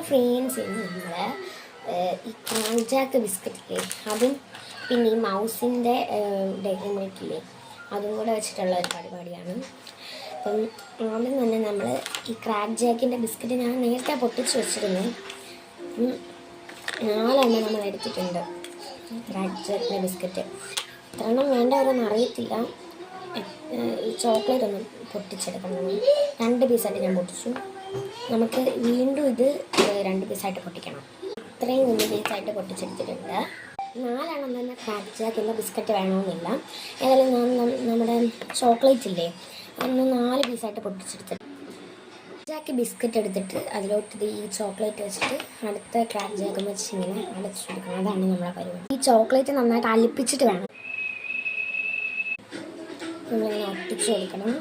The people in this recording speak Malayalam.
ഫ്രണ്ട്സ് ഇന്ന് നമ്മൾ ഈ ക്രാക്ക് ബിസ്ക്കറ്റില്ലേ അതും പിന്നെ ഈ മൗസിൻ്റെ ഡെയറി മിൽക്കില്ലേ അതും കൂടെ വെച്ചിട്ടുള്ള ഒരു പരിപാടിയാണ്. അപ്പം ആദ്യം തന്നെ നമ്മൾ ഈ ക്രാക്ക് ജാക്കിൻ്റെ ബിസ്ക്കറ്റ് ഞാൻ നേരത്തെ പൊട്ടിച്ച് വെച്ചിരുന്നു. 4 നമ്മൾ എടുത്തിട്ടുണ്ട് ക്രാക്ക് ജാക്കിൻ്റെ ബിസ്ക്കറ്റ്. എത്രണ്ണം വേണ്ടവരൊന്നും അറിയത്തില്ല. ഈ ചോക്ലേറ്റ് ഒന്ന് പൊട്ടിച്ചെടുക്കണം. 2 പീസായിട്ട് ഞാൻ പൊട്ടിച്ചു. നമുക്ക് വീണ്ടും ഇത് 2 പീസായിട്ട് പൊട്ടിക്കണം. ഇത്രയും 1 പീസായിട്ട് പൊട്ടിച്ചെടുത്തിട്ടുണ്ട്. 4 തന്നെ ക്രാക്ക് ജാക്കിൻ്റെ ബിസ്ക്കറ്റ് വേണമെന്നില്ല. ഏതായാലും ഞാൻ നമ്മുടെ ചോക്ലേറ്റ് ഇല്ലേ അതൊന്ന് 4 പീസായിട്ട് പൊട്ടിച്ചെടുത്തിട്ട് ജാക്ക് ബിസ്ക്കറ്റ് എടുത്തിട്ട് അതിലോട്ട് ഈ ചോക്ലേറ്റ് വെച്ചിട്ട് അടുത്ത ക്രാക്ക് ജാക്ക് വെച്ച് ഇങ്ങനെ അടച്ചെടുക്കണം. അതാണ് നമ്മുടെ പരിപാടി. ഈ ചോക്ലേറ്റ് നന്നായിട്ട് അലിപ്പിച്ചിട്ട് വേണം നമ്മളിങ്ങനെ ഒട്ടിച്ച് കൊടുക്കണം.